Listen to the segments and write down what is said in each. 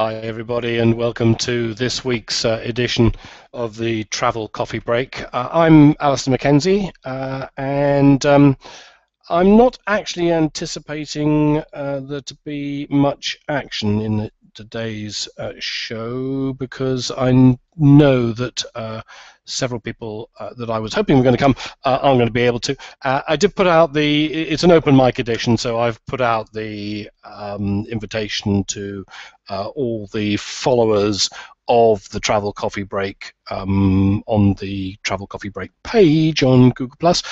Hi, everybody, and welcome to this week's edition of the Travel Coffee Break. I'm Alistair Mackenzie, and I'm not actually anticipating there to be much action in today's show because I know that several people that I was hoping were going to come aren't going to be able to. I did put out it's an open mic edition, so I've put out the invitation to all the followers of the Travel Coffee Break on the Travel Coffee Break page on Google Plus,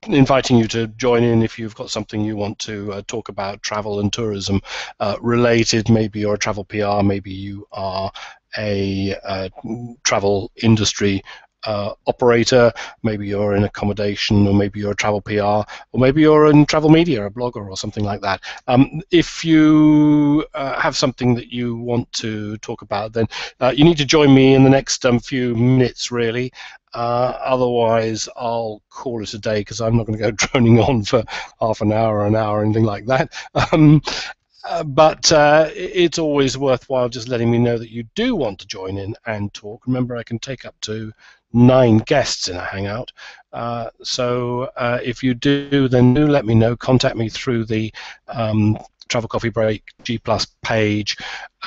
inviting you to join in if you've got something you want to talk about travel and tourism related. Maybe you're a travel PR, maybe you are a travel industry operator, maybe you're in accommodation, or maybe you're a travel PR, or maybe you're in travel media, a blogger or something like that. If you have something that you want to talk about, then you need to join me in the next few minutes, really. Otherwise, I'll call it a day because I'm not going to go droning on for half an hour, or anything like that. But it's always worthwhile just letting me know that you do want to join in and talk. Remember, I can take up to 9 guests in a Hangout. So if you do, then do let me know. Contact me through the Travel Coffee Break G Plus page,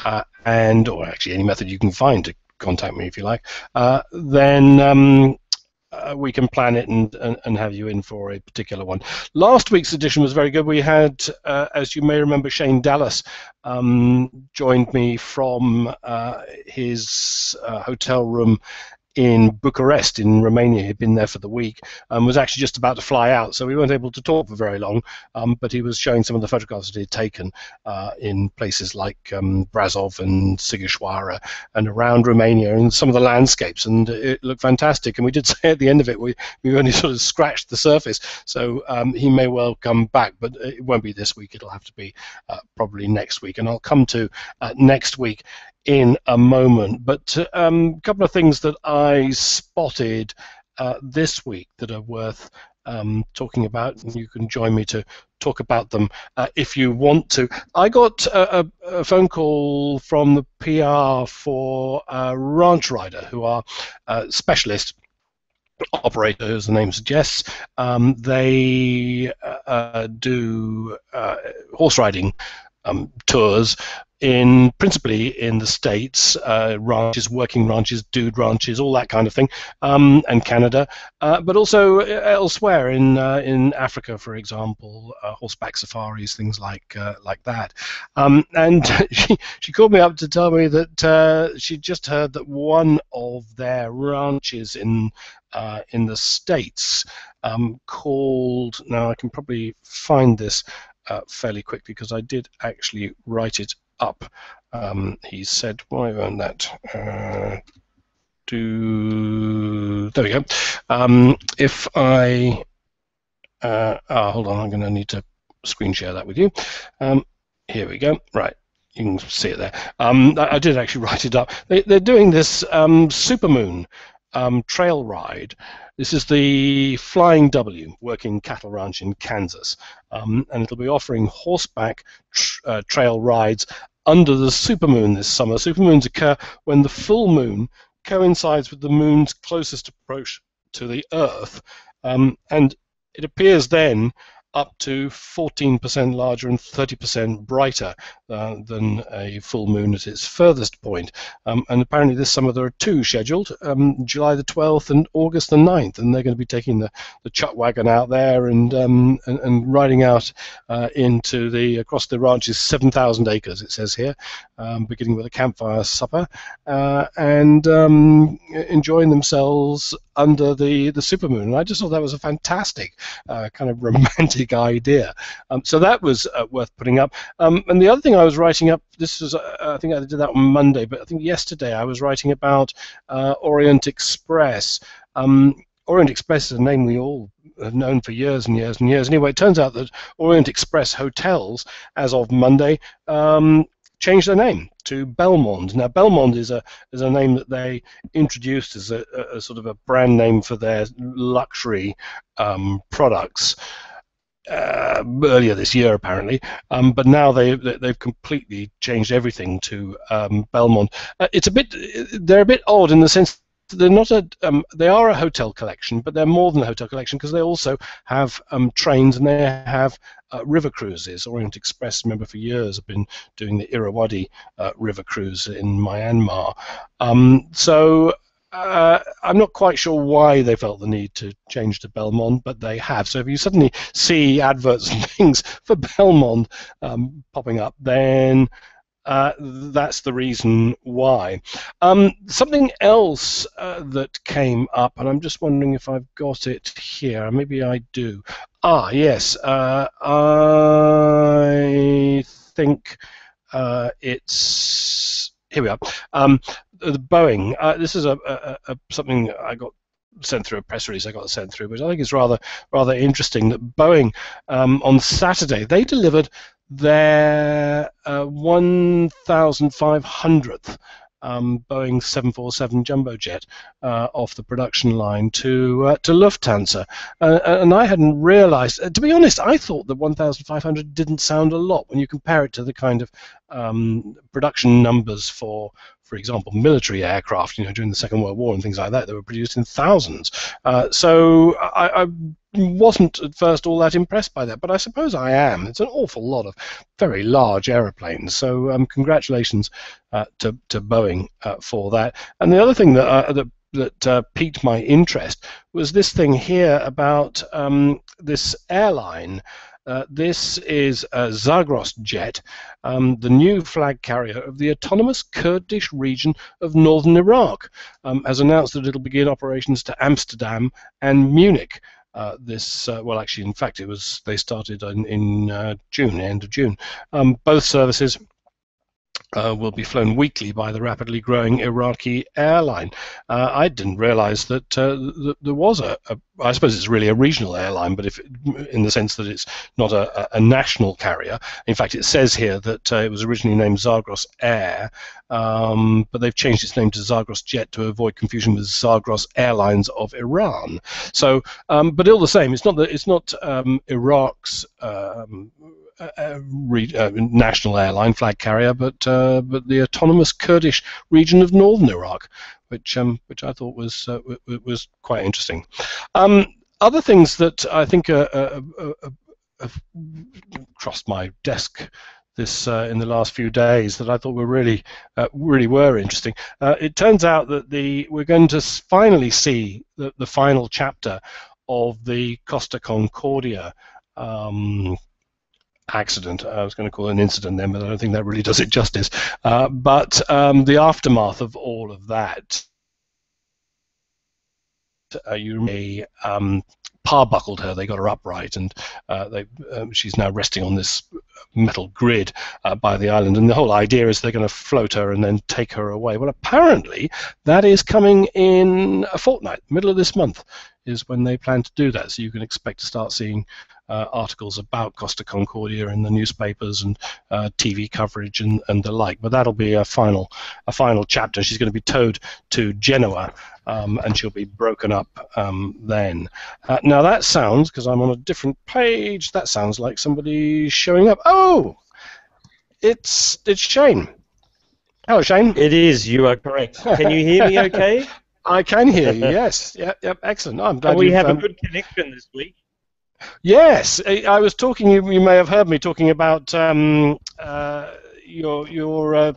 or actually any method you can find to contact me if you like. Then we can plan it and have you in for a particular one. Last week's edition was very good. We had, as you may remember, Shane Dallas joined me from his hotel room in Bucharest in Romania. He'd been there for the week and was actually just about to fly out, so we weren't able to talk for very long, but he was showing some of the photographs that he'd taken in places like Brasov and Sighișoara and around Romania and some of the landscapes, and it looked fantastic. And we did say at the end of it we only sort of scratched the surface, so he may well come back, but it won't be this week. It'll have to be probably next week, and I'll come to next week in a moment. But a couple of things that I spotted this week that are worth talking about, and you can join me to talk about them if you want to. I got a phone call from the PR for Ranch Rider, who are specialist operator, as the name suggests. They do horse riding tours principally in the States, ranches, working ranches, dude ranches, all that kind of thing, and Canada, but also elsewhere in Africa, for example, horseback safaris, things like that. And she called me up to tell me that she just heard that one of their ranches in the States called, now I can probably find this fairly quickly because I did actually write it up. He said, why won't that there we go. If I hold on, I'm going to need to screen share that with you. Here we go. Right, you can see it there. I did actually write it up. They're doing this Supermoon trail ride. This is the Flying W working cattle ranch in Kansas, and it'll be offering horseback trail rides under the supermoon this summer. Supermoons occur when the full moon coincides with the moon's closest approach to the Earth, and it appears then up to 14% larger and 30% brighter than a full moon at its furthest point. And apparently this summer there are 2 scheduled, July the 12th and August the 9th, and they're going to be taking the chuck wagon out there and riding out across the ranch's 7,000 acres, it says here, beginning with a campfire supper, and enjoying themselves under the supermoon. And I just thought that was a fantastic kind of romantic idea. So that was worth putting up. And the other thing I was writing up, this was, I think I did that on Monday, but I think yesterday I was writing about Orient Express. Orient Express is a name we all have known for years and years and years. Anyway, it turns out that Orient Express hotels, as of Monday, changed their name to Belmond. Now, Belmond is a name that they introduced as a sort of a brand name for their luxury products. earlier this year apparently, but now they've completely changed everything to Belmond. They're a bit odd in the sense that they're not they are a hotel collection, but they're more than a hotel collection because they also have trains and they have river cruises. Orient Express, remember, for years have been doing the Irrawaddy river cruise in Myanmar. So I'm not quite sure why they felt the need to change to Belmond, but they have. So if you suddenly see adverts and things for Belmond popping up, then that's the reason why. Something else that came up, and I'm just wondering if I've got it here. Maybe I do. Yes. I think it's... Here we are. The Boeing. This is something I got sent through, a press release I got sent through, which I think is rather interesting. That Boeing on Saturday they delivered their 1,500th Boeing 747 jumbo jet off the production line to Lufthansa, and I hadn't realised. To be honest, I thought that 1,500 didn't sound a lot when you compare it to the kind of production numbers for example, military aircraft, during the Second World War and things like that, they were produced in thousands. So I wasn't at first all that impressed by that, but I suppose I am. It's an awful lot of very large aeroplanes. So congratulations to Boeing for that. And the other thing that piqued my interest was this thing here about this airline. This is Zagros Jet, the new flag carrier of the autonomous Kurdish region of northern Iraq, has announced that it'll begin operations to Amsterdam and Munich. Well, actually, in fact, they started in June, end of June. Both services will be flown weekly by the rapidly growing Iraqi airline. I didn't realize that there was I suppose it's really a regional airline, but in the sense that it's not a national carrier. In fact, it says here that it was originally named Zagros Air, but they've changed its name to Zagros Jet to avoid confusion with Zagros Airlines of Iran. So, but all the same, it's not Iraq's national airline flag carrier, but the autonomous Kurdish region of northern Iraq, which I thought was quite interesting. Other things that I think have crossed my desk in the last few days that I thought were really were interesting. It turns out that we're going to finally see the final chapter of the Costa Concordia accident. I was going to call it an incident then, but I don't think that really does it justice. But the aftermath of all of that, par buckled her. They got her upright, and she's now resting on this metal grid by the island. And the whole idea is they're going to float her and then take her away. Well, apparently that is coming in a fortnight. Middle of this month is when they plan to do that. So you can expect to start seeing articles about Costa Concordia in the newspapers and TV coverage and the like. But that'll be a final chapter. She's going to be towed to Genoa, and she'll be broken up then. Now that sounds, because I'm on a different page, that sounds like somebody showing up. Oh, it's Shane. Hello, Shane. It is. You are correct. Can you hear me okay? I can hear you, yes. Yep, excellent. I'm glad we have a good connection this week. Yes, I was talking. You may have heard me talking about your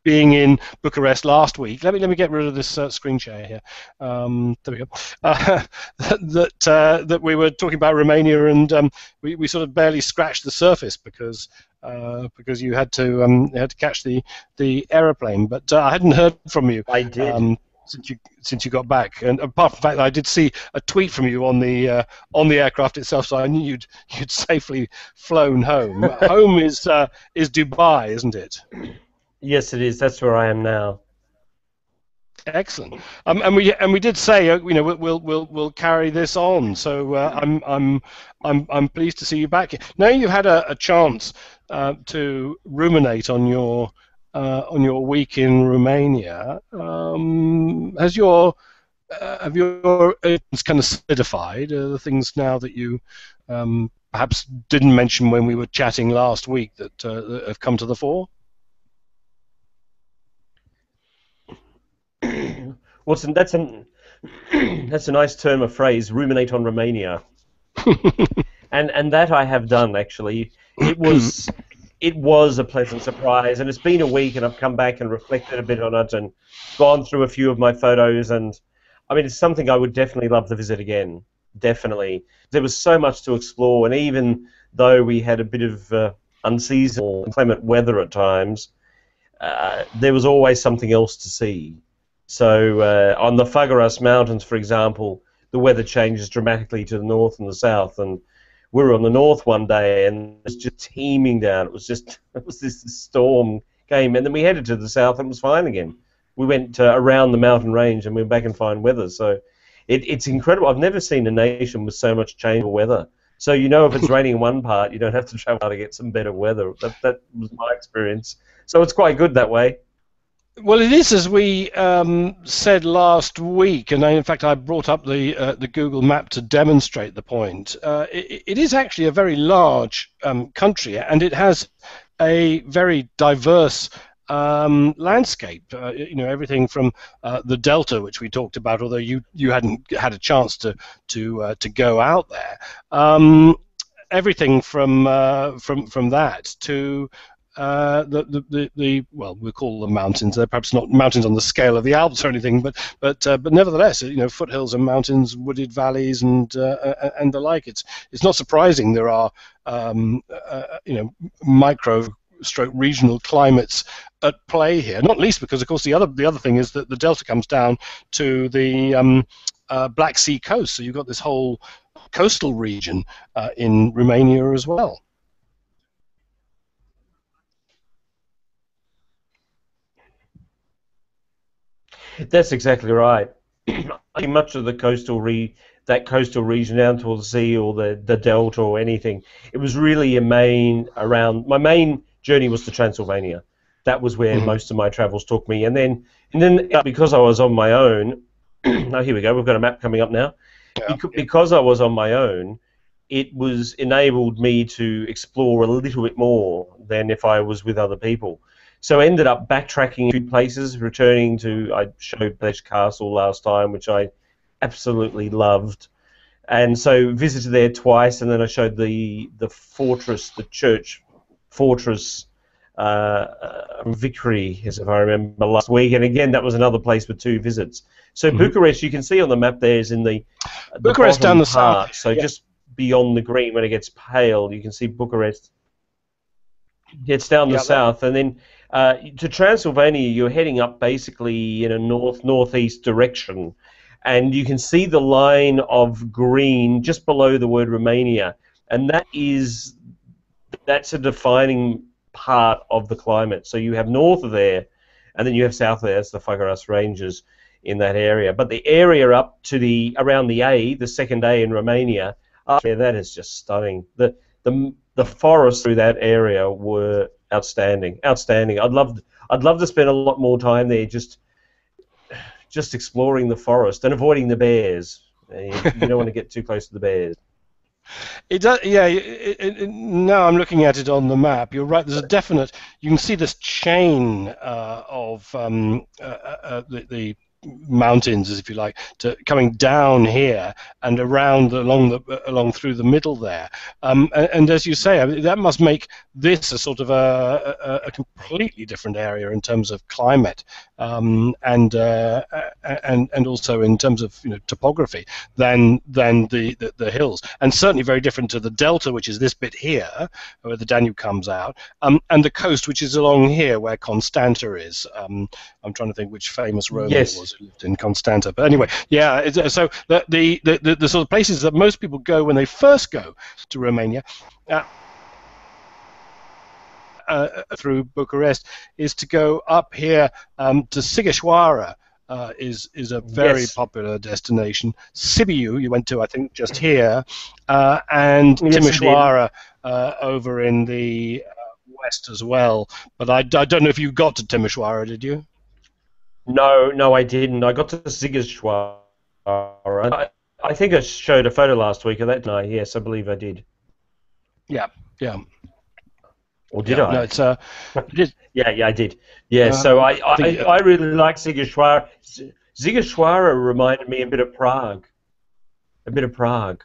being in Bucharest last week. Let me get rid of this screen share here. There we go. That we were talking about Romania, and we sort of barely scratched the surface because you had to catch the aeroplane. But I hadn't heard from you. I did. Since you got back, and apart from the fact that I did see a tweet from you on the aircraft itself, so I knew you'd safely flown home. Home is Dubai, isn't it? Yes, it is. That's where I am now. Excellent. And we did say we'll carry this on. So I'm pleased to see you back. Now you've had a chance to ruminate on your week in Romania. Have your kind of solidified? The things now that you perhaps didn't mention when we were chatting last week that have come to the fore? Well, that's a nice term of phrase, ruminate on Romania. And that I have done, actually. It was a pleasant surprise, and it's been a week, and I've come back and reflected a bit on it and gone through a few of my photos, and I mean, it's something I would definitely love to visit again. Definitely. There was so much to explore, and even though we had a bit of unseasonal, inclement weather at times, there was always something else to see. So on the Făgăraș Mountains, for example, the weather changes dramatically to the north and the south, and we were on the north one day, and it was just teeming down. It was this storm came, and then we headed to the south, and it was fine again. We went around the mountain range, and we were back in fine weather. So it's incredible. I've never seen a nation with so much changeable weather. So you know, if it's raining in one part, you don't have to travel to get some better weather. That was my experience. So it's quite good that way. Well, it is, as we said last week, and in fact I brought up the Google map to demonstrate the point. It is actually a very large country, and it has a very diverse landscape. You know, everything from the Delta, which we talked about, although you hadn't had a chance to go out there. Everything from that to well, we call them mountains. They're perhaps not mountains on the scale of the Alps or anything, but nevertheless, you know, foothills and mountains, wooded valleys, and the like. It's not surprising there are you know, micro-stroke regional climates at play here. Not least because, of course, the other thing is that the delta comes down to the Black Sea coast, so you've got this whole coastal region in Romania as well. That's exactly right. I think much of the coastal region down towards the sea or the delta or anything, it was really my main journey was to Transylvania. That was where most of my travels took me, and then because I was on my own. Oh, here we go. We've got a map coming up now. Yeah. Because I was on my own, it enabled me to explore a little bit more than if I was with other people. So I ended up backtracking a few places, I showed Pest Castle last time, which I absolutely loved. And so visited there twice, and then I showed the fortress, the church fortress Victory, as if I remember, last week. And again, that was another place with 2 visits. So Bucharest, you can see on the map there, is in the Bucharest down the part. south. So yeah. Just beyond the green, when it gets pale, you can see Bucharest. It's down the south, and then to Transylvania, you're heading up basically in a northeast direction, and you can see the line of green just below the word Romania, and that's a defining part of the climate. So you have north of there, and then you have south of there. That's the Făgăraș Ranges in that area. But the area up to around the second A in Romania, that is just stunning. The forests through that area were outstanding. I'd love to spend a lot more time there, just exploring the forest and avoiding the bears. You don't want to get too close to the bears. It does, yeah. Now I'm looking at it on the map. You're right. There's a definite. You can see this chain of the mountains, as if you like, coming down here and around along through the middle there, and as you say, I mean, that must make this a sort of a completely different area in terms of climate, and also in terms of, you know, topography than the hills, and certainly very different to the delta, which is this bit here where the Danube comes out, and the coast, which is along here where Constanta is. I'm trying to think which famous Roman it was who lived in Constanta. But anyway, yeah. So the sort of places that most people go when they first go to Romania through Bucharest is to go up here to Sighișoara. Is a very popular destination. Sibiu, you went to, I think, just here, and Timișoara over in the west as well. But I don't know if you got to Timișoara, did you? No, I didn't. I got to Sighișoara. I think I showed a photo last week of that night. Yes, I believe I did. Yeah, yeah, Or did yeah. No, I? it's it is. Yeah, I did. Yeah, so I think I really like Ziguinchor. Ziguinchor reminded me a bit of Prague. A bit of Prague.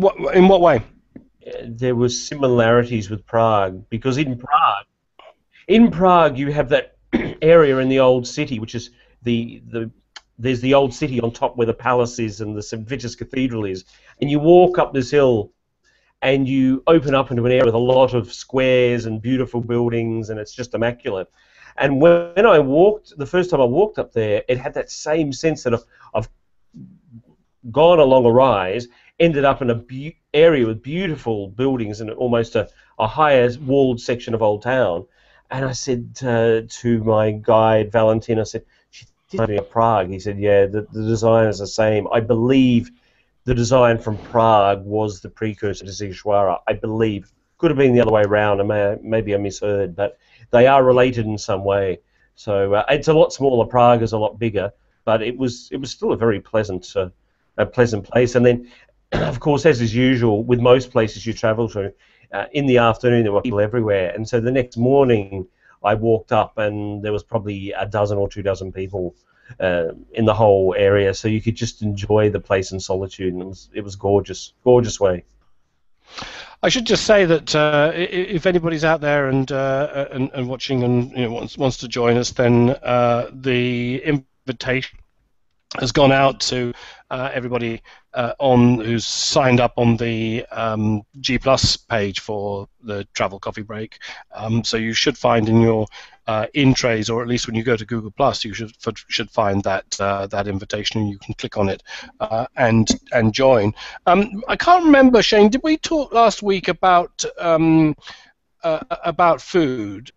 what in what way? There were similarities with Prague because in Prague you have that area in the old city, which is the there's the old city on top where the palace is and the St. Vitus Cathedral is, and you walk up this hill and you open up into an area with a lot of squares and beautiful buildings, and it's just immaculate. And when I walked, the first time I walked up there, it had that same sense that I've gone along a rise, ended up in a area with beautiful buildings and almost a higher walled section of Old Town. And I said to my guide, Valentin, I said, she's me of Prague. He said, yeah, the design is the same. I believe the design from Prague was the precursor to Ziguinchor. I believe. Could have been the other way around, and maybe I misheard, but they are related in some way. So it's a lot smaller. Prague is a lot bigger, but it was still a pleasant place. And then, of course, as is usual with most places you travel to, in the afternoon there were people everywhere. And so the next morning I walked up and there was probably a dozen or 2 dozen people in the whole area. So you could just enjoy the place in solitude, and it was gorgeous, gorgeous way. I should just say that if anybody's out there and watching and wants to join us, then the invitation has gone out to everybody on who's signed up on the G Plus page for the Travel Coffee Break. So you should find in your in trays, or at least when you go to Google Plus, you should find that invitation, and you can click on it and join. I can't remember, Shane. Did we talk last week about food?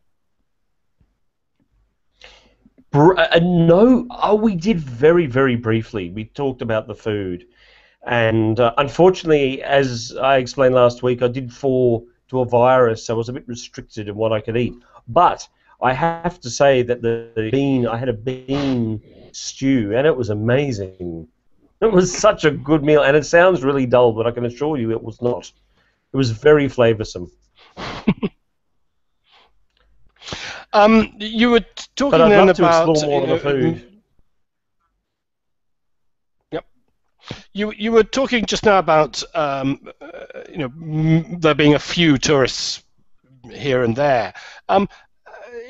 No, we did very, very briefly. We talked about the food, and unfortunately, as I explained last week, I did fall to a virus, so I was a bit restricted in what I could eat. But I have to say that I had a bean stew, and it was amazing. It was such a good meal, and it sounds really dull, but I can assure you it was not. It was very flavoursome. You were talking but I'd then love to about explore more of the food. Yep. You were talking just now about there being a few tourists here and there.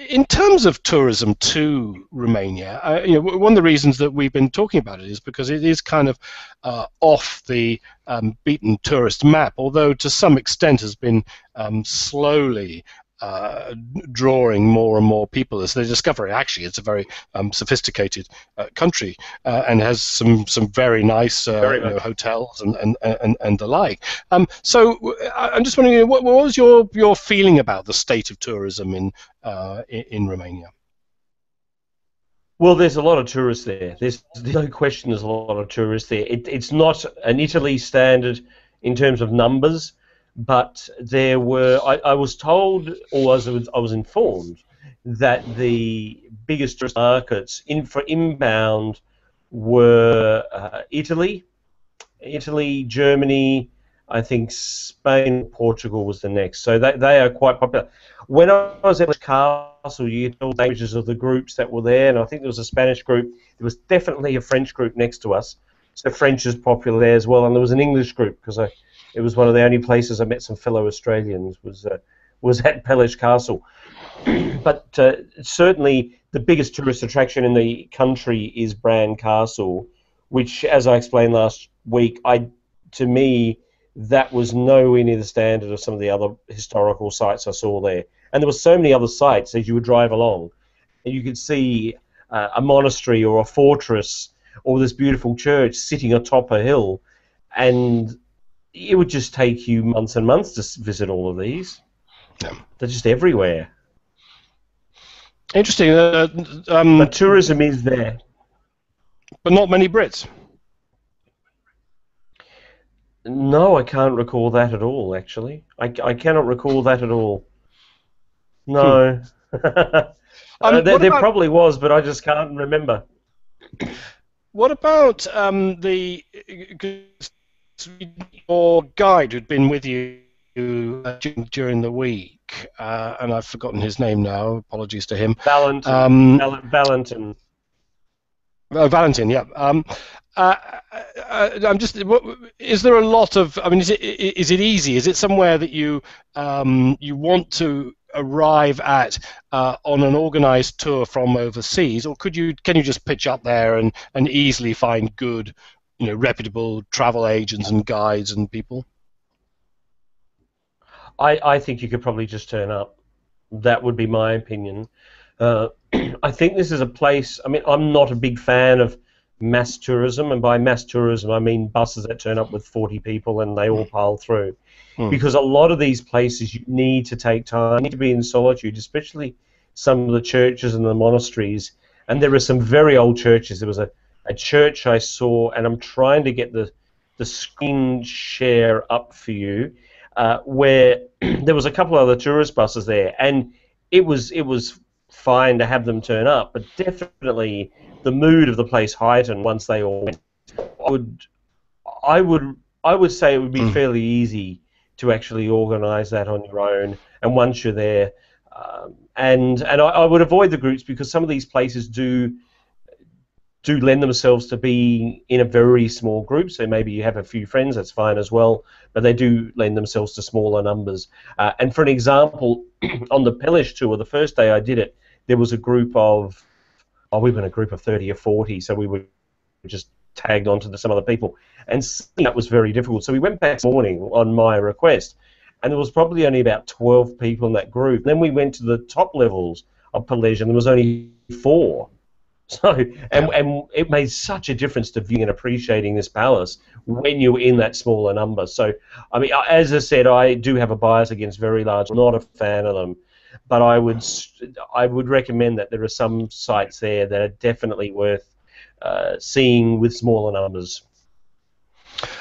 In terms of tourism to Romania, one of the reasons that we've been talking about it is because it is kind of off the beaten tourist map, although to some extent has been slowly drawing more and more people as they discover it. Actually, it's a very sophisticated country and has some very nice hotels and the like. So I'm just wondering, what was your feeling about the state of tourism in Romania? Well, there's a lot of tourists there. There's no question there's a lot of tourists there. It's not an Italy standard in terms of numbers, but there were. I was told, or I was informed, that the biggest tourist markets for inbound were Italy, Germany, I think Spain, Portugal was the next. So they are quite popular. When I was at Pelish Castle, you get all the languages of the groups that were there, and I think there was a Spanish group. There was definitely a French group next to us, so French is popular there as well. And there was an English group because it was one of the only places I met some fellow Australians was at Pelish Castle. But certainly the biggest tourist attraction in the country is Bran Castle, which, as I explained last week, to me that was nowhere near the standard of some of the other historical sites I saw there. And there were so many other sites as you would drive along, and you could see a monastery or a fortress or this beautiful church sitting atop a hill, and it would just take you months and months to visit all of these. Yeah. They're just everywhere. Interesting. But tourism is there. But not many Brits. No, I can't recall that at all, actually. I cannot recall that at all. No. There probably was, but I just can't remember. What about your guide who'd been with you during the week, and I've forgotten his name now. Apologies to him. Valentin. Oh, Valentin, yeah. I'm just. Is there a lot of? I mean, is it easy? Is it somewhere that you want to arrive at on an organised tour from overseas, or can you just pitch up there and easily find good, reputable travel agents and guides and people? I think you could probably just turn up. That would be my opinion. I think this is a place. I mean, I'm not a big fan of mass tourism, and by mass tourism I mean buses that turn up with 40 people and they all pile through. Because a lot of these places you need to take time, you need to be in solitude, especially some of the churches and the monasteries. And there are some very old churches. There was a church I saw, and I'm trying to get the screen share up for you, where there was a couple of other tourist buses there, and it was fine to have them turn up, but definitely the mood of the place heightened once they all went. I would say it would be fairly easy to actually organise that on your own, and once you're there, and I would avoid the groups, because some of these places do lend themselves to being in a very small group. So maybe you have a few friends, that's fine as well, but they do lend themselves to smaller numbers. And for an example, on the Pelish tour, the first day I did it, there was a group of, we were in a group of 30 or 40, so we were just tagged onto some other people, and that was very difficult. So we went back this morning on my request, and there was probably only about 12 people in that group. Then we went to the top levels of Pelej, and there was only 4. So, and it made such a difference to viewing and appreciating this palace when you're in that smaller number. So, I mean, as I said, I do have a bias against very large. I'm not a fan of them, but I would recommend that there are some sites there that are definitely worth seeing with smaller numbers.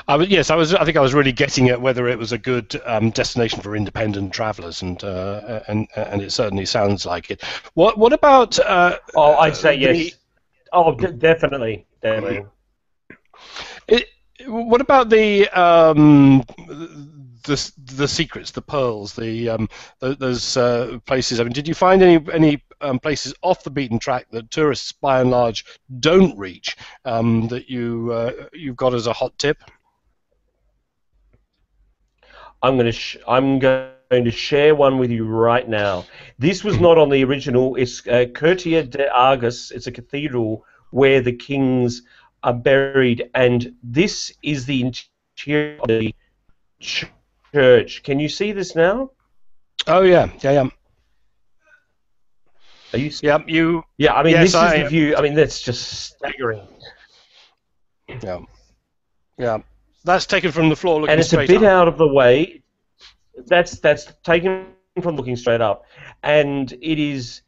I think I was really getting at whether it was a good destination for independent travellers, and it certainly sounds like it. What about? I'd say yes. Definitely. What about the secrets, the pearls, those places? I mean, did you find any places off the beaten track that tourists, by and large, don't reach, that you've got as a hot tip? I'm going to share one with you right now. This was not on the original. It's Curtea de Argos. It's a cathedral where the kings are buried, and this is the interior of the church. Can you see this now? Oh yeah. Are you? Yeah, you. Yeah, I mean, yes, this is the view. I mean, that's just staggering. Yeah. That's taken from the floor looking straight up. And it's a bit out of the way. That's taken from looking straight up, and it's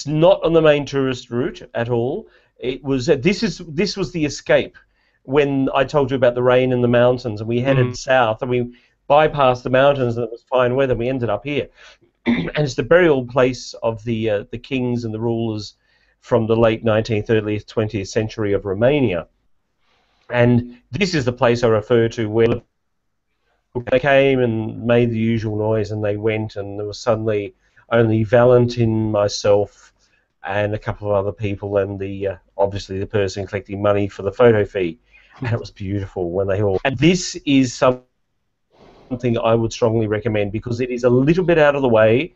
not on the main tourist route at all. It was this was the escape when I told you about the rain in the mountains, and we headed south, and we bypassed the mountains, and it was fine weather. We ended up here, and it's the burial place of the kings and the rulers from the late 19th, early 20th century of Romania. And this is the place I refer to where they came and made the usual noise, and they went, and there was suddenly only Valentin, myself, and a couple of other people, and obviously the person collecting money for the photo fee. And it was beautiful when they all... And this is something I would strongly recommend, because it is a little bit out of the way.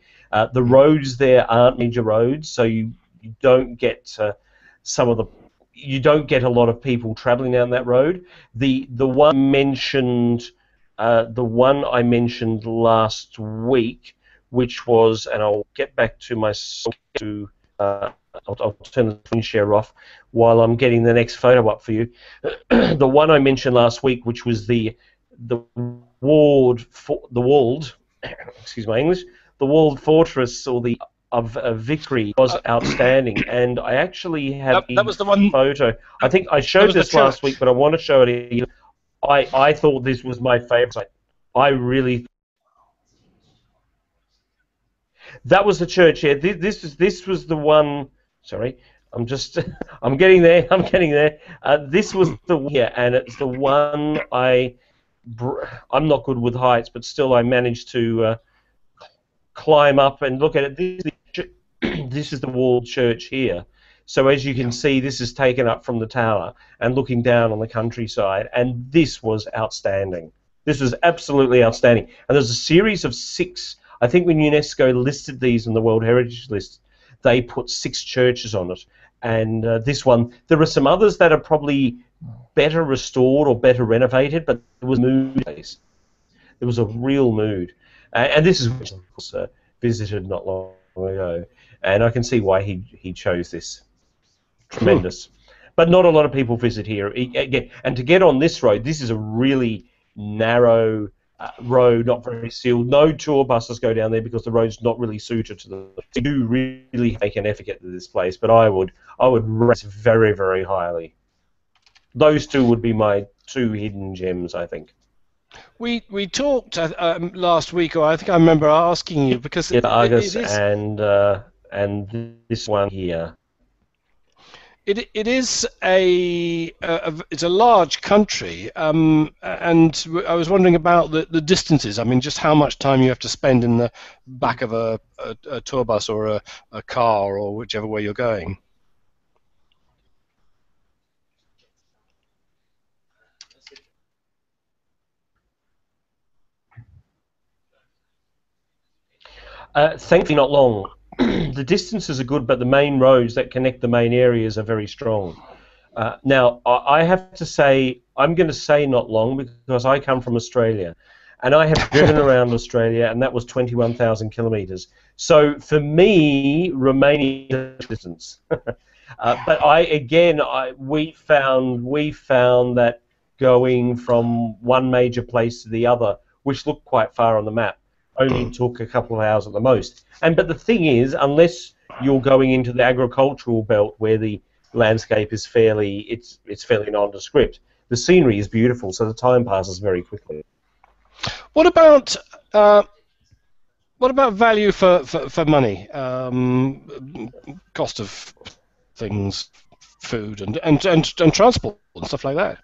The roads there aren't major roads, so you don't get you don't get a lot of people traveling down that road. The one I mentioned last week, which was, and I'll get back to I'll turn the screen share off while I'm getting the next photo up for you. The one I mentioned last week, which was the walled excuse my English, the walled fortress, or the of Vickery, was outstanding, and I actually have that was the one photo. I think I showed this last week, but I want to show it again. I thought this was my favourite. I really. That was the church. Yeah, this was the one. Sorry, I'm getting there. This was the and it's the one I'm not good with heights, but still I managed to climb up and look at it. This is the walled church here. So as you can see, this is taken up from the tower and looking down on the countryside, and this was outstanding. This was absolutely outstanding. And there's a series of 6, I think when UNESCO listed these in the World Heritage List, they put 6 churches on it. And this one, there are some others that are probably better restored or better renovated, but there was mood. There was a real mood. And this is which, of course, visited not long ago. And I can see why he chose this. Tremendous. But not a lot of people visit here. Again, and to get on this road, this is a really narrow road, not very sealed. No tour buses go down there because the road's not really suited to them. You do really make an effort to get to this place, but I would rate very, very highly. Those 2 would be my 2 hidden gems, I think. We talked last week, or I think I remember asking you, because Argus and this one here. It is it's a large country, and I was wondering about the distances. I mean, just how much time you have to spend in the back of a tour bus or a car or whichever way you're going. Thankfully, not long. The distances are good, but the main roads that connect the main areas are very strong. Now, I have to say, I'm going to say not long because I come from Australia, and I have driven around Australia, and that was 21,000 kilometres. So for me, Romania is distance. But we found that going from one major place to the other, which looked quite far on the map, only took a couple of hours at the most. But the thing is, unless you're going into the agricultural belt where the landscape is fairly nondescript, the scenery is beautiful, so the time passes very quickly. What about value for money? Cost of things, food, and transport and stuff like that.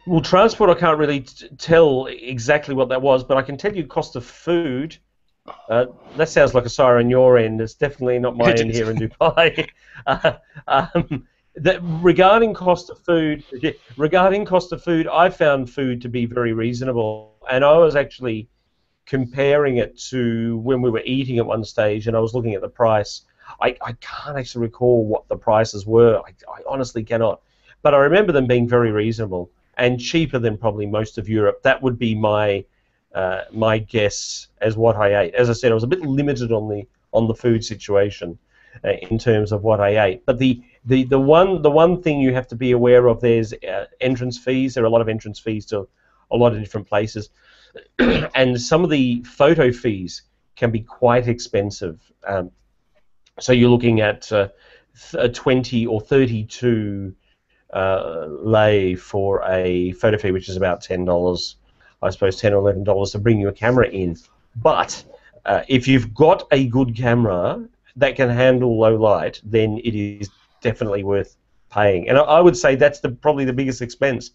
Well, transport, I can't really tell exactly what that was, but I can tell you cost of food. That sounds like a sigh on your end. It's definitely not my end here in Dubai. Regarding cost of food, I found food to be very reasonable, and I was actually comparing it to when we were eating at one stage, and I was looking at the price. I can't actually recall what the prices were. I honestly cannot, but I remember them being very reasonable and cheaper than probably most of Europe. That would be my guess as what I ate. As I said, I was a bit limited on the food situation in terms of what I ate. But the one thing you have to be aware of, there's entrance fees. There are a lot of entrance fees to a lot of different places, and some of the photo fees can be quite expensive. So you're looking at 20 or 32 lei for a photo fee, which is about $10, I suppose $10 or $11 to bring your camera in. But if you've got a good camera that can handle low light, then it is definitely worth paying. And I would say that's probably the biggest expense.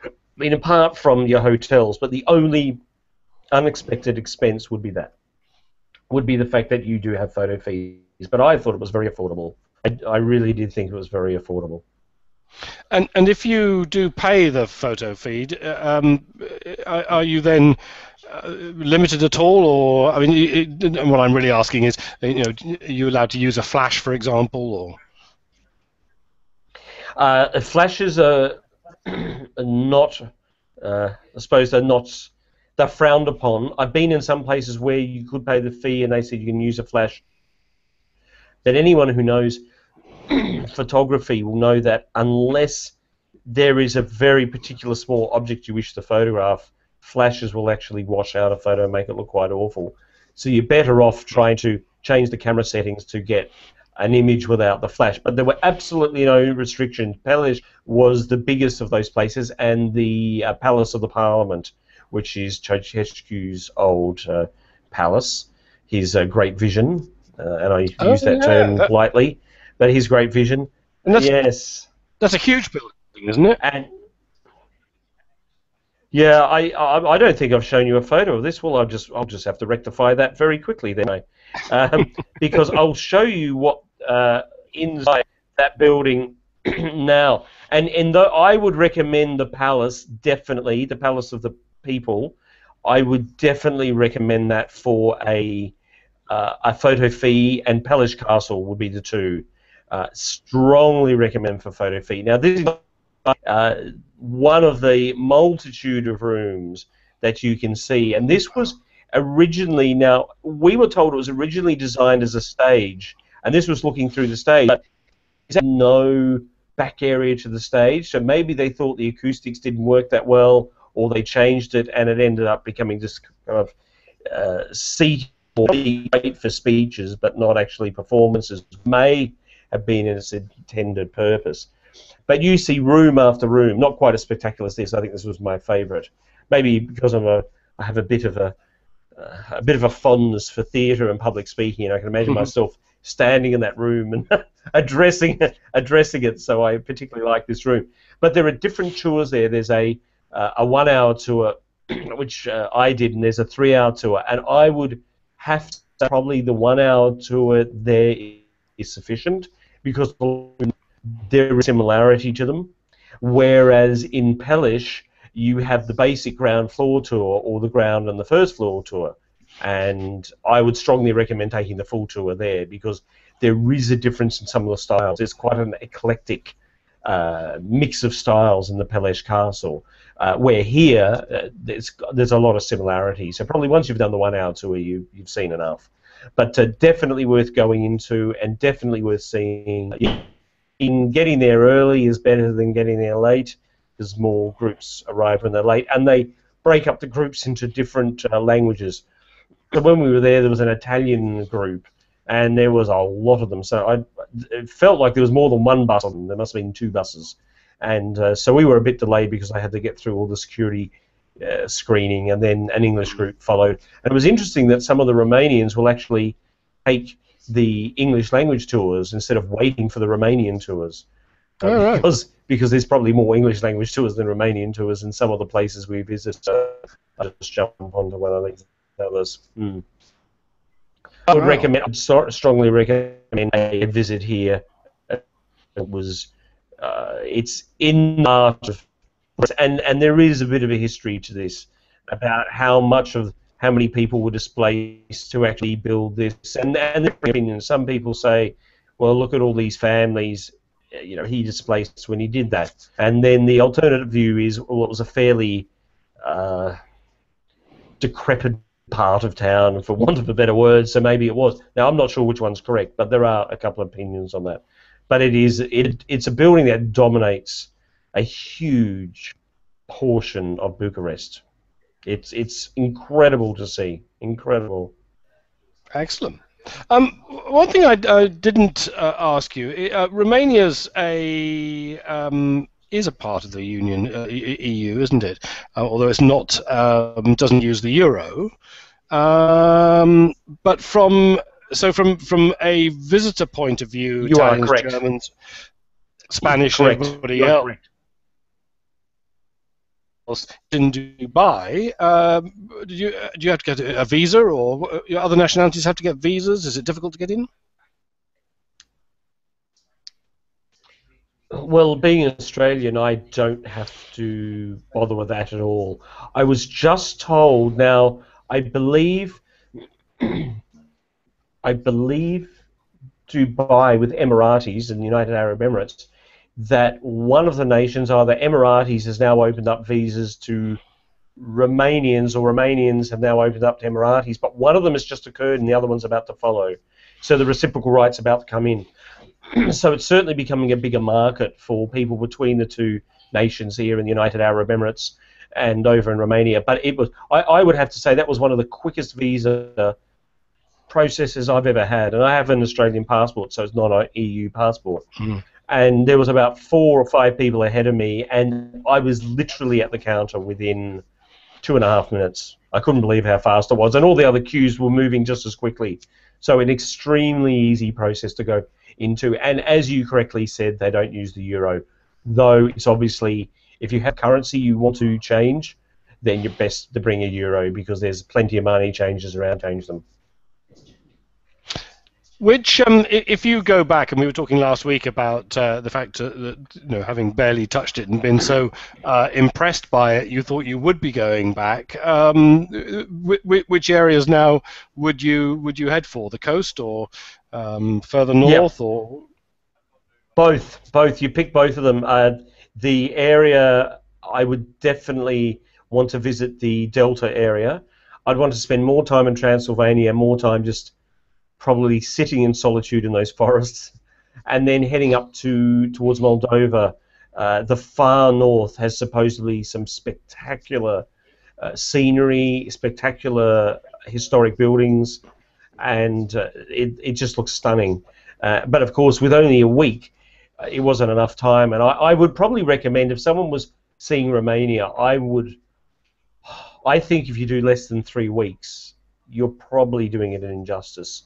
I mean, apart from your hotels, but the only unexpected expense would be the fact that you do have photo fees. But I thought it was very affordable. I really did think it was very affordable. And if you do pay the photo feed, are you then limited at all, or I mean, what I'm really asking is, are you allowed to use a flash, for example, or? Flashes are not. I suppose they're frowned upon. I've been in some places where you could pay the fee, and they said you can use a flash. But anyone who knows photography will know that unless there is a very particular small object you wish to photograph, flashes will actually wash out a photo and make it look quite awful. So you're better off trying to change the camera settings to get an image without the flash. But there were absolutely no restrictions. Pelej was the biggest of those places, and the Palace of the Parliament, which is Ceausescu's old palace, his great vision, and I use that term lightly, but his great vision, And Yes. that's a huge building, isn't it? And yeah, I don't think I've shown you a photo of this. Well, I'll just have to rectify that very quickly then, because I'll show you what inside that building now. And though I would recommend the palace, definitely the Palace of the People, I would definitely recommend that for a photo fee, and Pellish Castle would be the two. Strongly recommend for photo fee. Now this is one of the multitude of rooms that you can see, and this was originally, now we were told it was originally designed as a stage, and this was looking through the stage, but there's no back area to the stage, so maybe they thought the acoustics didn't work that well, or they changed it and it ended up becoming just kind of seat or great for speeches but not actually performances. May have been in its intended purpose. But you see room after room, not quite as spectacular as this. I think this was my favourite. Maybe because I have a bit of a fondness for theatre and public speaking, and I can imagine myself standing in that room and addressing it. So I particularly like this room. But there are different tours there. There's a 1 hour tour, which I did, and there's a 3 hour tour. And I would have to say probably the 1 hour tour there is sufficient, because there is similarity to them, whereas in Pellish you have the basic ground floor tour or the ground and the first floor tour, and I would strongly recommend taking the full tour there, because there is a difference in some of the styles. There's quite an eclectic mix of styles in the Pellish Castle, where here there's a lot of similarity. So probably once you've done the 1 hour tour, you've seen enough. But definitely worth going into, and definitely worth seeing. In getting there early is better than getting there late, because more groups arrive when they're late, and they break up the groups into different languages. So when we were there was an Italian group, and there was a lot of them. So it felt like there was more than one bus on them. There must have been 2 buses. And so we were a bit delayed because I had to get through all the security screening, and then an English group followed. And it was interesting that some of the Romanians will actually take the English language tours instead of waiting for the Romanian tours, because there's probably more English language tours than Romanian tours in some of the places we visit. So I just jump onto one of these others. I would recommend, strongly recommend a visit here. It's in the art of, and there is a bit of a history to this about how many people were displaced to actually build this, and the opinion. Some people say, well, look at all these families, he displaced when he did that. And then the alternative view is, well, it was a fairly decrepit part of town, for want of a better word, so maybe it was. Now, I'm not sure which one's correct, but there are a couple of opinions on that. But it's a building that dominates a huge portion of Bucharest. It's incredible to see. Incredible. Excellent. One thing I didn't ask you, Romania's is a part of the Union EU, isn't it? Although it's not, doesn't use the euro. But from a visitor point of view, you Italians, are correct. Germans, Spanish, correct. everybody else. Correct. In Dubai, do you have to get a visa, or other nationalities have to get visas? Is it difficult to get in? Well, being an Australian, I don't have to bother with that at all. I was just told, now, I believe Dubai with Emiratis and the United Arab Emirates, that one of the nations, either Emiratis, has now opened up visas to Romanians, or Romanians have now opened up to Emiratis, but one of them has just occurred and the other one's about to follow. So the reciprocal right's about to come in. So it's certainly becoming a bigger market for people between the two nations here in the United Arab Emirates and over in Romania. But it was, I would have to say, that was one of the quickest visa processes I've ever had. And I have an Australian passport, so it's not an EU passport. And there was about 4 or 5 people ahead of me, and I was literally at the counter within 2.5 minutes. I couldn't believe how fast it was, and all the other queues were moving just as quickly. So an extremely easy process to go. into. And as you correctly said, they don't use the euro, though it's obviously, if you have currency you want to change, then you're best to bring a euro, because there's plenty of money changers around, change them. Which, if you go back, and we were talking last week about the fact that, having barely touched it and been so impressed by it, you thought you would be going back. Which areas now would you head for? The coast or further north, or both? You pick both of them. The area I would definitely want to visit, the Delta area. I'd want to spend more time in Transylvania, more time just probably sitting in solitude in those forests, and then heading up towards Moldova. The far north has supposedly some spectacular scenery, spectacular historic buildings, and it just looks stunning. But of course, with only a week, it wasn't enough time, and I would probably recommend, if someone was seeing Romania, I think if you do less than 3 weeks, you're probably doing it an injustice,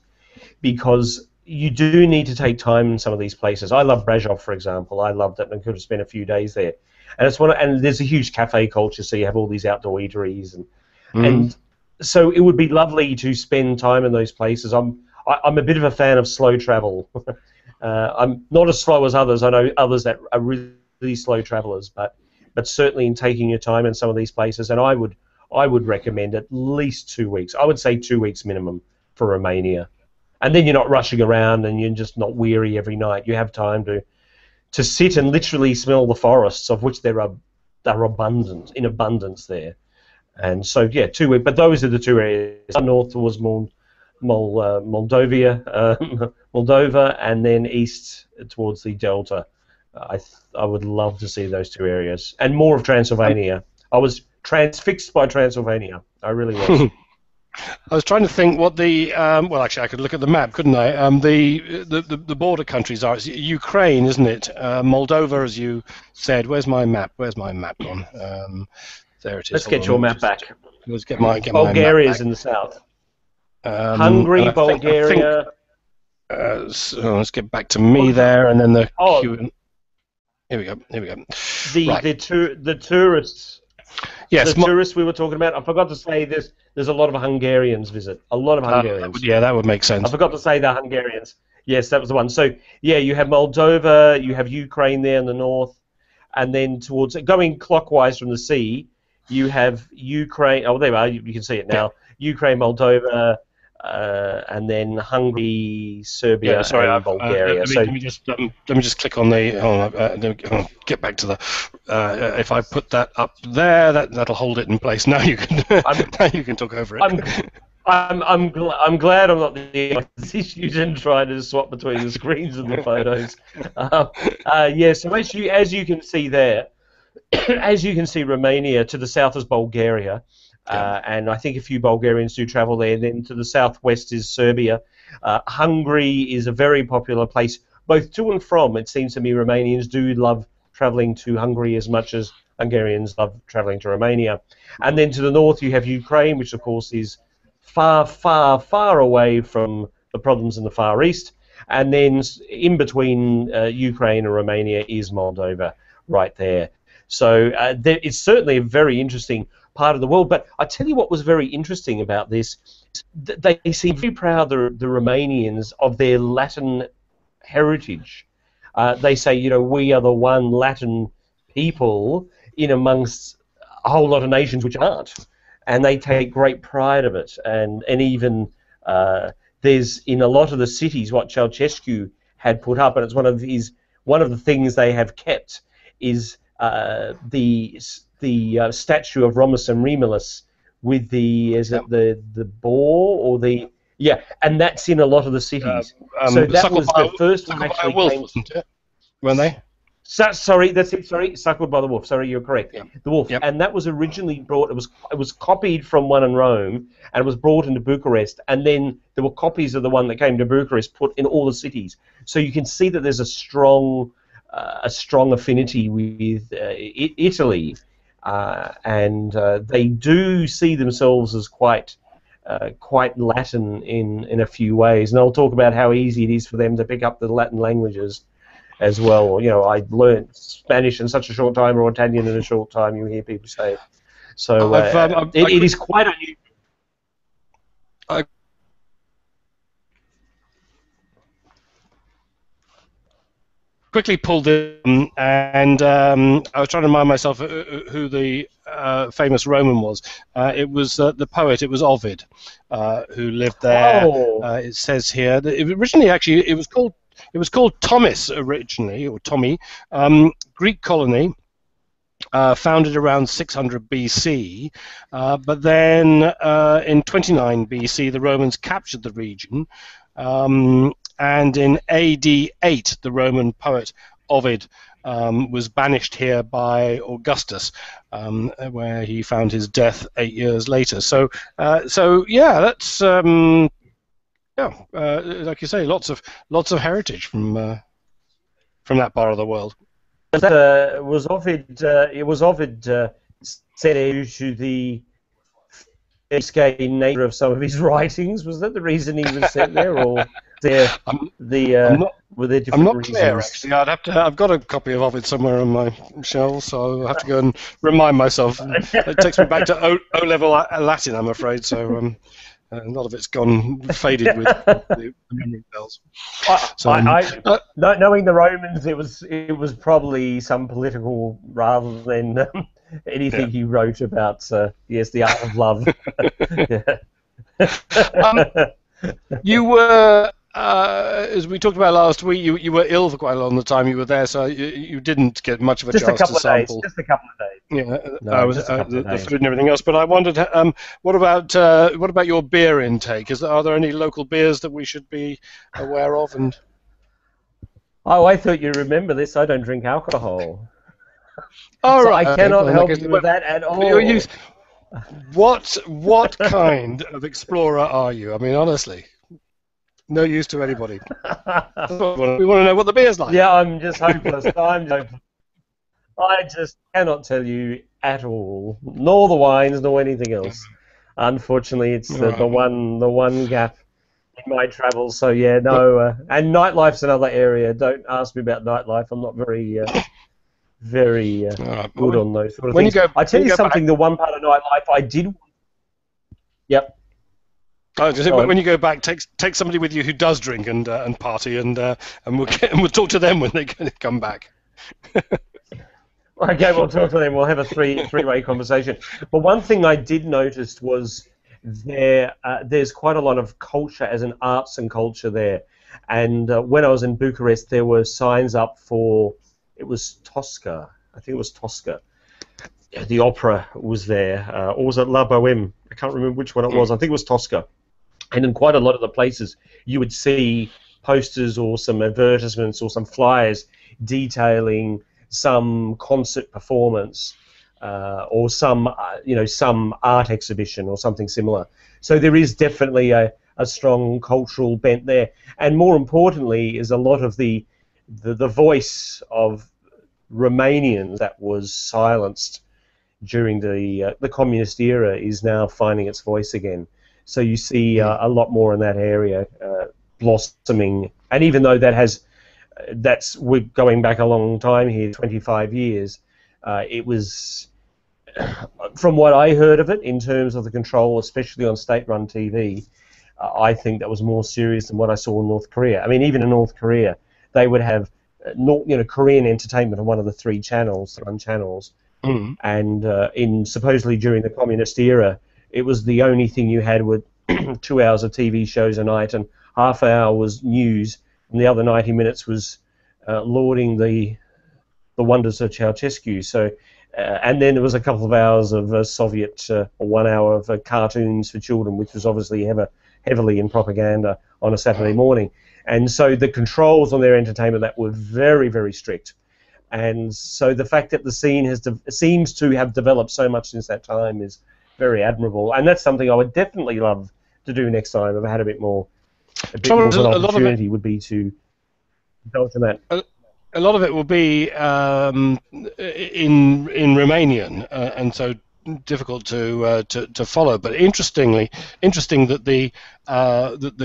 because you do need to take time in some of these places. I love Brasov, for example. I loved it and could have spent a few days there. And and there's a huge cafe culture, so you have all these outdoor eateries, and so it would be lovely to spend time in those places. I'm a bit of a fan of slow travel. I'm not as slow as others. I know others that are really slow travelers, but certainly in taking your time in some of these places, and I would recommend at least 2 weeks. I would say 2 weeks minimum for Romania. And then you're not rushing around, and you're just not weary every night. You have time to sit and literally smell the forests, of which they're in abundance there. And so, 2 weeks. But those are the two areas. Up north towards Moldova, and then east towards the Delta. I would love to see those two areas, and more of Transylvania. I was transfixed by Transylvania. I really was. I was trying to think what the well, actually, I could look at the map, couldn't I? The border countries are. It's Ukraine, isn't it? Moldova, as you said. Where's my map? Where's my map gone? There it is. Let's get your map back. Let's get my Bulgaria's in the south. Hungary, Bulgaria. So let's get back to me there, and then the Here we go. The tourists. Yes, the tourists we were talking about. I forgot to say there's a lot of Hungarians visit. A lot of Hungarians. That would make sense. I forgot to say the Hungarians. Yes, that was the one. So you have Moldova, you have Ukraine there in the north, and then going clockwise from the sea, you have Ukraine. Oh, there you are. You can see it now. Ukraine, Moldova, and then Hungary, Serbia, and Bulgaria. Let me just click on the. Get back to the. If I put that up there, that'll hold it in place. Now you can. Now you can talk over it. I'm glad I'm not the issues in trying to swap between the screens and the photos. So as you can see there, as you can see, Romania, to the south is Bulgaria. And I think a few Bulgarians do travel there. Then to the southwest is Serbia. Hungary is a very popular place, both to and from. It seems to me Romanians do love traveling to Hungary as much as Hungarians love traveling to Romania. And then to the north you have Ukraine, which of course is far, far, far away from the problems in the Far East. And then in between Ukraine and Romania is Moldova, right there. So it's certainly a very interesting part of the world. But I tell you what was very interesting about this. They seem very proud, the Romanians, of their Latin heritage. They say, we are the one Latin people in amongst a whole lot of nations which aren't. And they take great pride of it. And even there's, in a lot of the cities, what Ceausescu had put up, and it's one of the things they have kept, is the statue of Romulus and Remus with the boar or the and that's in a lot of the cities. So that was the first one actually came. Wasn't it? Weren't they? Sorry, that's it. Sorry, suckled by the wolf. Sorry, you're correct. Yep. The wolf, and that was originally brought. It was copied from one in Rome, and it was brought into Bucharest. And then there were copies of the one that came to Bucharest put in all the cities. So you can see that there's a strong affinity with Italy, and they do see themselves as quite quite Latin in a few ways, and I'll talk about how easy it is for them to pick up the Latin languages as well. You know, I learnt Spanish in such a short time, or Italian in a short time. You hear people say it. So it is quite unusual. I quickly pulled it, and I was trying to remind myself who the famous Roman was. It was the poet. It was Ovid, who lived there. Oh. It says here that originally, actually, it was called Thomis originally, or Tommy, Greek colony. Founded around 600 BC, but then in 29 BC the Romans captured the region, and in AD 8 the Roman poet Ovid was banished here by Augustus, where he found his death 8 years later. So yeah, that's like you say, lots of heritage from that part of the world. Was Ovid? It was Ovid said due to the gay nature of some of his writings. Was that the reason he was sent there, or were there different I'm not reasons? clear, actually. I've got a copy of Ovid somewhere on my shelf, so I'll have to go and remind myself. It takes me back to O-level Latin, I'm afraid. So a lot of it's faded with the memory bells. Knowing the Romans, it was probably some political rather than anything he wrote about. The art of love. You were, as we talked about last week, you were ill for quite a long time. You were there, so you didn't get much of a chance to sample. Just a couple of days. Yeah, The food and everything else. But I wondered, what about your beer intake? Are there any local beers that we should be aware of? And oh, I thought you remember this. I don't drink alcohol. Oh, so right. I cannot help you with that at all. What kind of explorer are you? I mean, honestly, no use to anybody. We want to know what the beer's like. Yeah, I'm just hopeless. I just cannot tell you at all, nor the wines, nor anything else. Unfortunately, it's the one gap in my travels. So yeah, no. And nightlife's another area. Don't ask me about nightlife. I'm not very good on those sort of things. I tell you something. The one part of nightlife I did. Yep. Oh, just when you go back, take somebody with you who does drink and party, and we'll talk to them when they come back. Okay, we'll talk to them. We'll have a three-way conversation. But one thing I did notice was there's quite a lot of culture as an arts and culture there. And when I was in Bucharest, there were signs up for, it was Tosca. I think it was Tosca. The opera was there. Or was it La Boheme? I can't remember which one it was. I think it was Tosca. And in quite a lot of the places, you would see posters or some advertisements or some flyers detailing some concert performance or some art exhibition or something similar. So there is definitely a strong cultural bent there. And more importantly is a lot of the voice of Romanians that was silenced during the communist era is now finding its voice again. So you see a lot more in that area blossoming. And even though we're going back a long time here, 25 years, it was, from what I heard of it, in terms of the control, especially on state-run TV, I think that was more serious than what I saw in North Korea. I mean, even in North Korea, they would have Korean entertainment on one of the three channels, run channels, and supposedly during the communist era, it was the only thing you had with 2 hours of TV shows a night, and half an hour was news, and the other 90 minutes was lauding the wonders of Ceausescu. So, and then there was a couple of hours of Soviet, or 1 hour of cartoons for children, which was obviously heavily in propaganda on a Saturday morning. And so the controls on their entertainment that were very, very strict. And so the fact that the scene seems to have developed so much since that time is very admirable. And that's something I would definitely love to do next time. If I had a bit more of an opportunity, would be to indulge in that. A lot of it will be in Romanian, and so difficult to follow. But interesting that the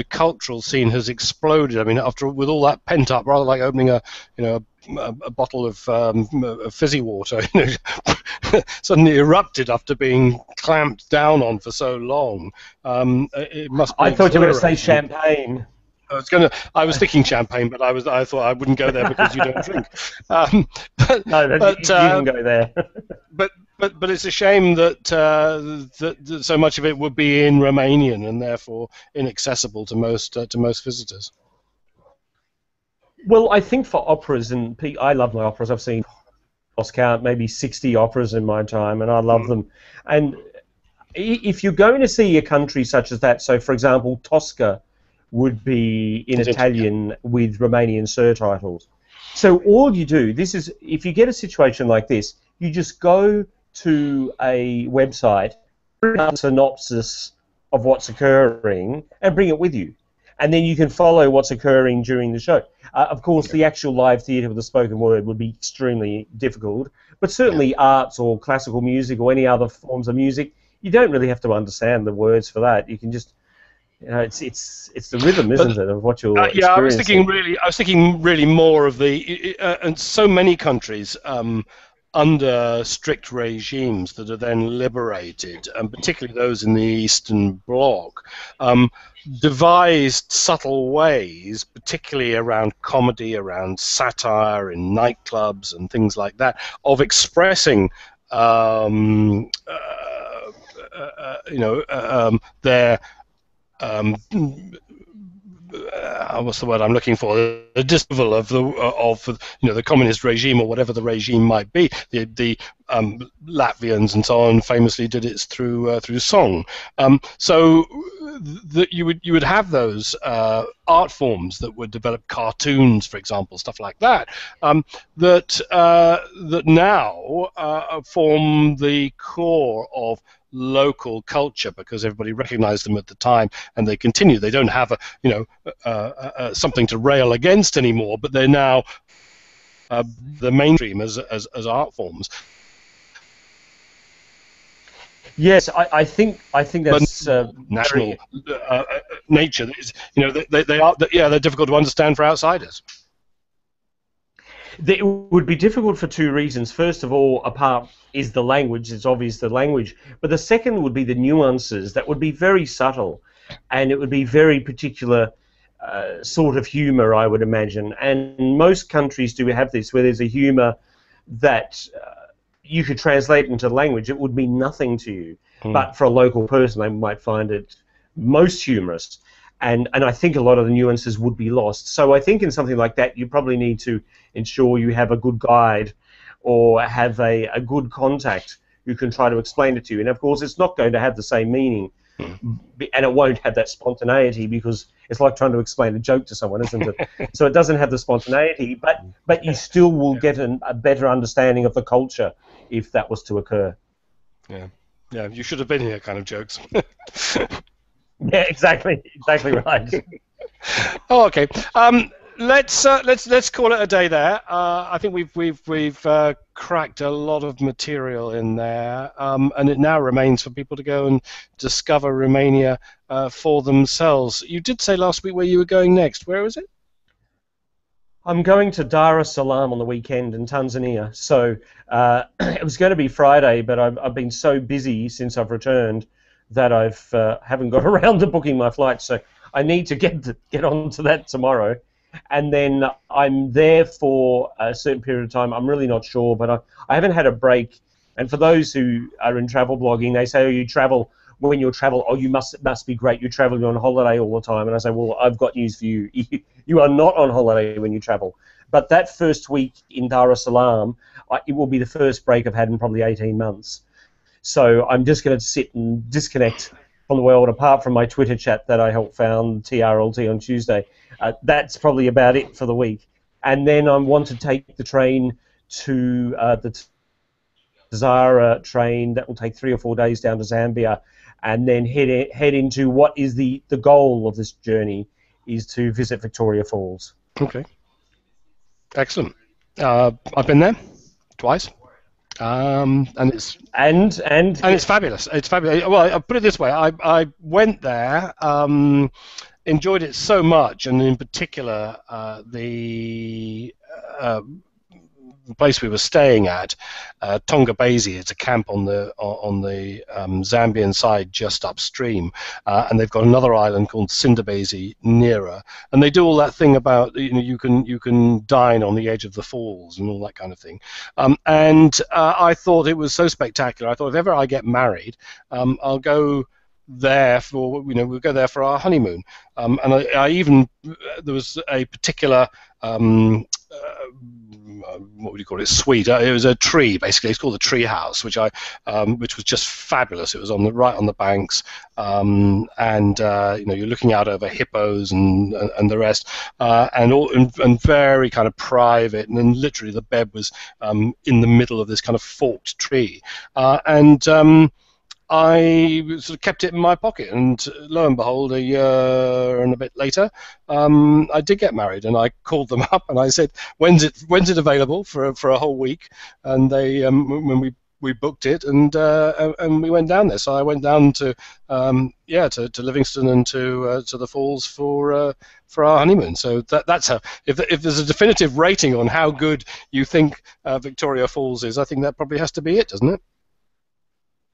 cultural scene has exploded. I mean, with all that pent up, rather like opening a bottle of fizzy water, suddenly erupted after being clamped down on for so long. It must be. I thought you were going to say champagne. I was thinking champagne, but I thought I wouldn't go there because you don't drink. No, you can go there. But it's a shame that that so much of it would be in Romanian and therefore inaccessible to most visitors. Well, I think for operas, and I love my operas. I've seen, lost count, maybe 60 operas in my time, and I love them. And if you're going to see a country such as that, so for example, Tosca would be in Italian with Romanian surtitles. So all you do, if you get a situation like this, you just go to a website, bring up a synopsis of what's occurring, and bring it with you. And then you can follow what's occurring during the show. Of course, the actual live theatre with the spoken word would be extremely difficult, but certainly arts or classical music or any other forms of music, you don't really have to understand the words for that. You can just, it's the rhythm, isn't it, of what you're experiencing. I was thinking really more of and so many countries under strict regimes that are then liberated, and particularly those in the Eastern Bloc, devised subtle ways, particularly around comedy, around satire in nightclubs and things like that, of expressing their what's the word I'm looking for? The disapproval of the communist regime or whatever the regime might be. The Latvians and so on famously did it through song. So that you would have those art forms that would develop, cartoons, for example, stuff like that. That now form the core of local culture because everybody recognized them at the time, and they continue. They don't have something to rail against anymore, but they're now the mainstream as art forms. Yes, I think that's national nature. They're difficult to understand for outsiders. It would be difficult for two reasons. First of all, apart is the language. It's obvious the language. But the second would be the nuances that would be very subtle, and it would be very particular sort of humour, I would imagine. And most countries do have this, where there's a humour that you could translate into language. It would mean nothing to you. But for a local person, they might find it most humorous. And I think a lot of the nuances would be lost. So I think in something like that, you probably need to ensure you have a good guide or have a good contact who can try to explain it to you. And of course, it's not going to have the same meaning, and it won't have that spontaneity, because it's like trying to explain a joke to someone, isn't it? So it doesn't have the spontaneity, but you still will get a better understanding of the culture if that was to occur. Yeah, you should have been here kind of jokes. Yeah, exactly right. Oh, okay. Let's call it a day there. I think we've cracked a lot of material in there, and it now remains for people to go and discover Romania for themselves. You did say last week where you were going next. Where was it? I'm going to Dar es Salaam on the weekend in Tanzania. So it was going to be Friday, but I've been so busy since I've returned that I've haven't got around to booking my flight. So I need to get on to that tomorrow. And then I'm there for a certain period of time. I'm really not sure, but I haven't had a break. And for those who are in travel blogging, they say, oh, you travel. When you travel, oh, you must be great. You're traveling on holiday all the time. And I say, well, I've got news for you. You are not on holiday when you travel. But that first week in Dar es Salaam, it will be the first break I've had in probably 18 months. So I'm just going to sit and disconnect from the world, apart from my Twitter chat that I helped found, TRLT, on Tuesday. That's probably about it for the week. And then I want to take the train to the Zara train that will take 3 or 4 days down to Zambia, and then head into what is the goal of this journey, is to visit Victoria Falls. Okay. Excellent. I've been there twice. And it's and it's fabulous. It's fabulous. Well, I'll put it this way: I went there, enjoyed it so much, and in particular uh, the place we were staying at, Tonga Basie. It's a camp on the Zambian side, just upstream, and they've got another island called Sindabasi nearer. And they do all that thing about you can dine on the edge of the falls and all that kind of thing. And I thought it was so spectacular. I thought if ever I get married, I'll go there for we'll go there for our honeymoon. And I even there was a particular what would you call it? Suite. It was a tree, basically. It's called the tree house, which which was just fabulous. It was right on the banks, and you're looking out over hippos and the rest, and very kind of private. And then literally the bed was in the middle of this kind of forked tree, and I sort of kept it in my pocket, and lo and behold, a year and a bit later, I did get married, and I called them up and I said, "When's it available for a whole week?" And they, when we booked it, and we went down there. So I went down to to Livingston and to the Falls for our honeymoon. So that's if there's a definitive rating on how good you think Victoria Falls is, I think that probably has to be it, doesn't it?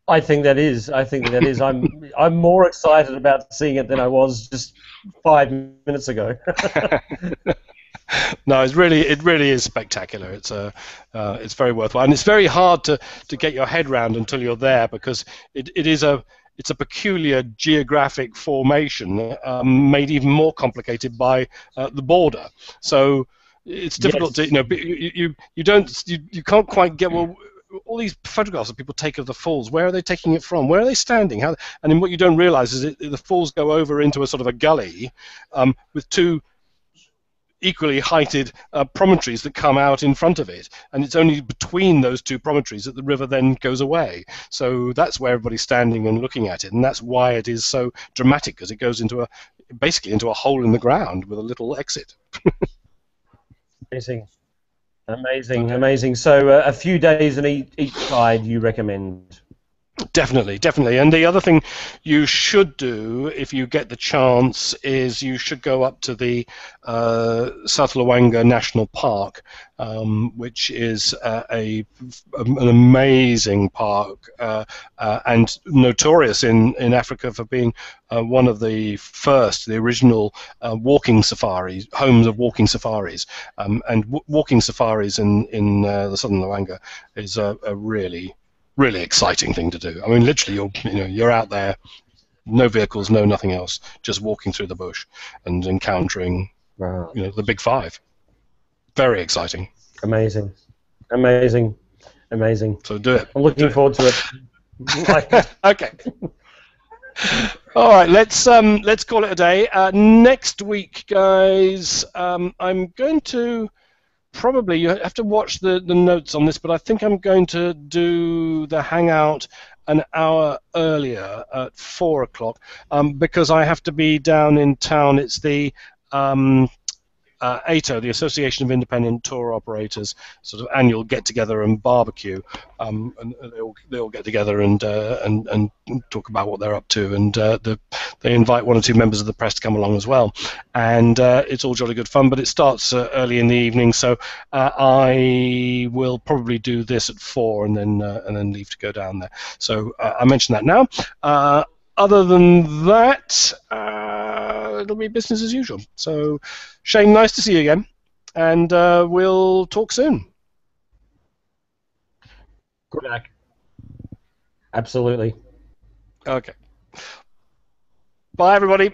I think that is. I'm more excited about seeing it than I was just 5 minutes ago. No, it really is spectacular. It's very worthwhile, and it's very hard to get your head around until you're there, because it's a peculiar geographic formation, made even more complicated by the border. So it's difficult to you can't quite get all these photographs that people take of the falls. Where are they taking it from? Where are they standing? And then what you don't realise is the falls go over into a sort of a gully with two equally heighted promontories that come out in front of it, and it's only between those two promontories that the river then goes away. So that's where everybody's standing and looking at it, and that's why it is so dramatic, because it goes basically into a hole in the ground with a little exit. Amazing. So a few days on each side you recommend? Definitely. And the other thing you should do, if you get the chance, is you should go up to the South Luangwa National Park, which is an amazing park and notorious in Africa for being one of the original walking safaris, homes of walking safaris. And walking safaris in the Southern Luangwa is a really exciting thing to do. I mean, literally, you're out there, no vehicles, no nothing else, just walking through the bush and encountering, the big five. Very exciting. Amazing. So do it. I'm looking forward to it. Okay. All right, let's call it a day. Next week, guys, I'm going to. Probably you have to watch the notes on this, but I think I'm going to do the hangout an hour earlier at 4 o'clock because I have to be down in town. It's the ATO, the Association of Independent Tour Operators, sort of annual get-together and barbecue, and they all get together and talk about what they're up to, and they invite one or two members of the press to come along as well, and it's all jolly good fun. But it starts early in the evening, so I will probably do this at 4 and then leave to go down there. So I mentioned that now. Other than that, it'll be business as usual. So, Shane, nice to see you again, and we'll talk soon. Good luck. Absolutely. Okay. Bye, everybody.